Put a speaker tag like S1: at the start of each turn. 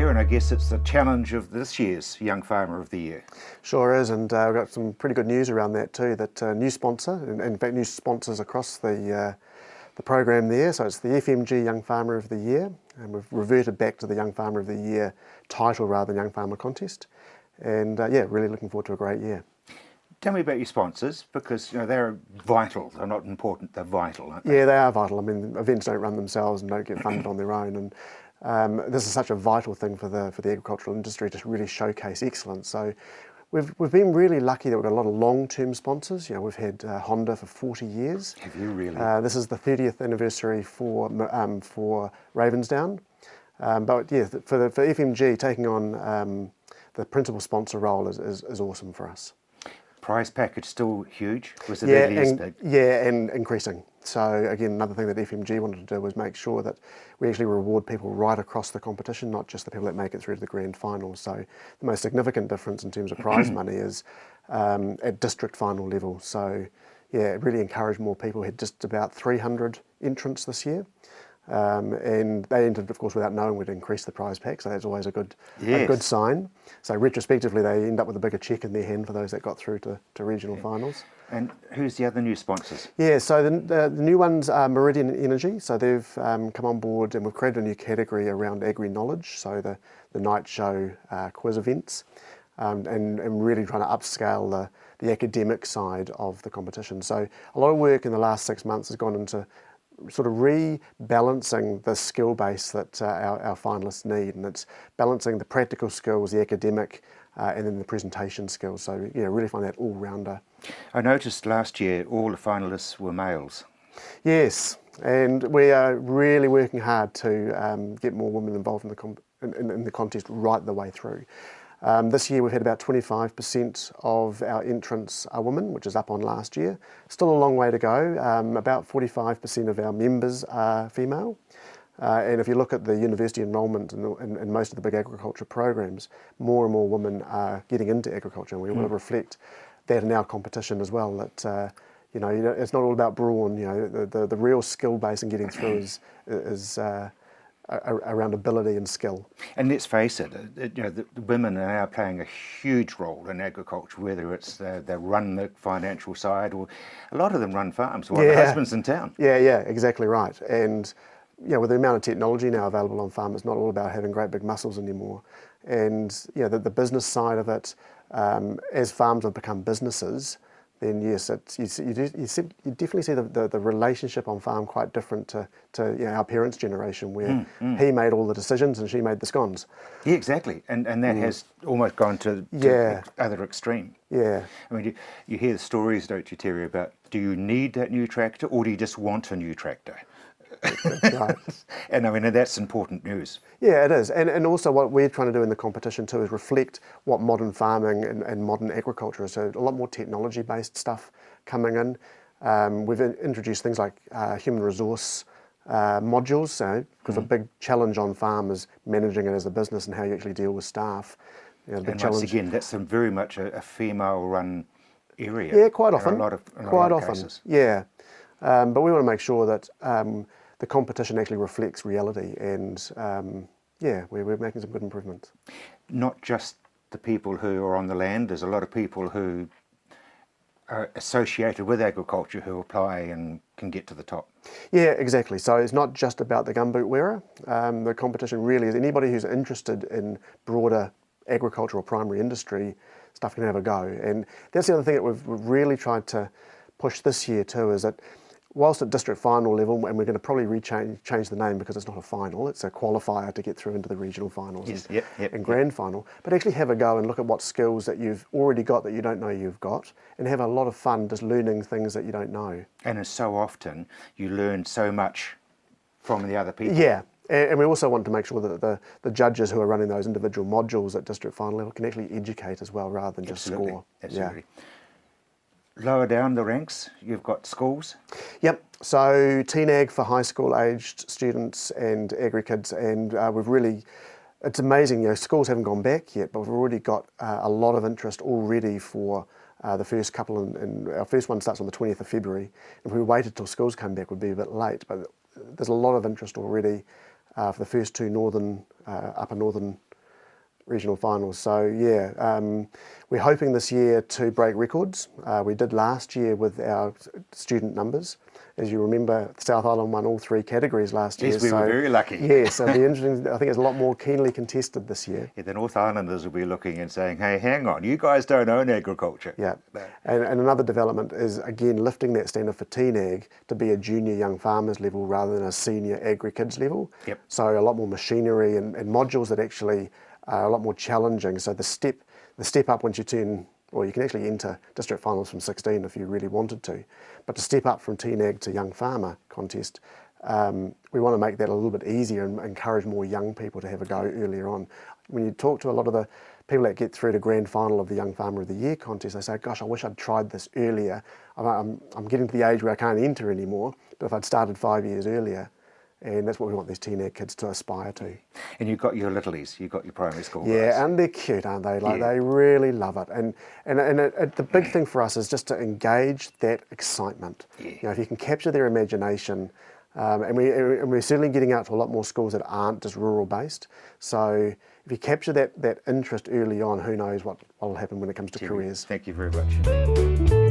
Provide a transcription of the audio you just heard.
S1: year, and I guess it's the challenge of this year's Young Farmer of the Year.
S2: Sure is, and we've got some pretty good news around that too, that new sponsor, and in fact new sponsors across the program there. So it's the FMG Young Farmer of the Year, and we've reverted back to the Young Farmer of the Year title rather than Young Farmer Contest. And yeah, really looking forward to a great year.
S1: Tell me about your sponsors, because they're vital. They're not important, they're vital, aren't they?
S2: Yeah, they are vital. I mean, events don't run themselves and don't get funded on their own, and this is such a vital thing for the agricultural industry to really showcase excellence. So we've been really lucky that we've got a lot of long-term sponsors. We've had Honda for 40 years.
S1: Have you really?
S2: This is the 30th anniversary for Ravensdown. But yeah, for FMG, taking on the principal sponsor role is awesome for us.
S1: Prize package still huge? Was it really as big?
S2: Yeah, and increasing. So again, another thing that FMG wanted to do was make sure that we actually reward people right across the competition, not just the people that make it through to the grand final. So the most significant difference in terms of prize money is at district final level. So yeah, it really encouraged more people. We had just about 300 entrants this year. And they entered, of course, without knowing we'd increase the prize pack, so that's always a good sign. So retrospectively, they end up with a bigger cheque in their hand for those that got through to regional finals.
S1: And who's the other new sponsors?
S2: Yeah, so the new ones are Meridian Energy. So they've come on board, and we've created a new category around agri-knowledge, so the night show quiz events, and really trying to upscale the academic side of the competition. So a lot of work in the last 6 months has gone into sort of rebalancing the skill base that our finalists need, and it's balancing the practical skills, the academic, and then the presentation skills. So really find that all-rounder.
S1: I noticed last year all the finalists were males.
S2: Yes, and we are really working hard to get more women involved in the contest right the way through. This year we've had about 25% of our entrants are women, which is up on last year. Still a long way to go. About 45% of our members are female. And if you look at the university enrolment in most of the big agriculture programs, more and more women are getting into agriculture, and we want to reflect that in our competition as well. That it's not all about brawn. The real skill base in getting through is around ability and skill.
S1: And let's face it, the women are now playing a huge role in agriculture, whether it's they run the financial side, or a lot of them run farms while their husband's in town. Yeah,
S2: exactly right. And with the amount of technology now available on farm, it's not all about having great big muscles anymore. And the business side of it, as farms have become businesses, then yes, you definitely see the relationship on farm quite different to our parents' generation, where he made all the decisions and she made the scones.
S1: Yeah, exactly, and that has almost gone to the other extreme.
S2: Yeah.
S1: I mean, you hear the stories, don't you, Terry, about do you need that new tractor or do you just want a new tractor?
S2: That's right.
S1: And I mean, that's important news.
S2: Yeah, it is. And also what we're trying to do in the competition too is reflect what modern farming and modern agriculture is. So a lot more technology-based stuff coming in. We've introduced things like human resource modules, because a big challenge on farm is managing it as a business and how you actually deal with staff.
S1: And once again, that's very much a female-run area.
S2: Yeah, quite often.
S1: In a lot of cases.
S2: Yeah. But we want to make sure that the competition actually reflects reality, and we're making some good improvements.
S1: Not just the people who are on the land, there's a lot of people who are associated with agriculture who apply and can get to the top.
S2: Yeah, exactly. So it's not just about the gumboot wearer. The competition really is anybody who's interested in broader agriculture or primary industry stuff can have a go. And that's the other thing that we've really tried to push this year too, is that whilst at district final level, and we're going to probably change the name because it's not a final, it's a qualifier to get through into the regional finals and grand final, but actually have a go and look at what skills that you've already got that you don't know you've got, and have a lot of fun just learning things that you don't know.
S1: And as so often, you learn so much from the other people.
S2: Yeah, and we also want to make sure that the judges who are running those individual modules at district final level can actually educate as well, rather than just score.
S1: Absolutely. Lower down the ranks, you've got schools?
S2: Yep, so Teen Ag for high school aged students and agri kids, and we've really, it's amazing, schools haven't gone back yet, but we've already got a lot of interest already for the first couple, and our first one starts on the 20th of February. If we waited till schools come back, would be a bit late, but there's a lot of interest already for the first two upper northern regional finals. So yeah, we're hoping this year to break records. We did last year with our student numbers. As you remember, South Island won all 3 categories last year.
S1: Yes, we were very lucky.
S2: Yeah, so it'll be interesting. I think it's a lot more keenly contested this year.
S1: Yeah, the North Islanders will be looking and saying, hey, hang on, you guys don't own agriculture.
S2: Yeah, and another development is, again, lifting that standard for teen ag to be a junior young farmers level rather than a senior agri-kids level.
S1: Yep.
S2: So a lot more machinery and modules that actually are a lot more challenging. So the step up once you turn, or you can actually enter district finals from 16 if you really wanted to, but to step up from teen ag to young farmer contest, we want to make that a little bit easier and encourage more young people to have a go earlier on. When you talk to a lot of the people that get through to grand final of the Young Farmer of the Year contest, they say, gosh, I wish I'd tried this earlier. I'm getting to the age where I can't enter anymore, but if I'd started 5 years earlier, and that's what we want these teen ag kids to aspire to.
S1: And you've got your littlies, you've got your primary school guys.
S2: Yeah, and they're cute, aren't they? Like, they really love it. And the big thing for us is just to engage that excitement.
S1: Yeah.
S2: You know, if you can capture their imagination, and we're certainly getting out to a lot more schools that aren't just rural based. So if you capture that interest early on, who knows what will happen when it comes to careers.
S1: Thank you very much.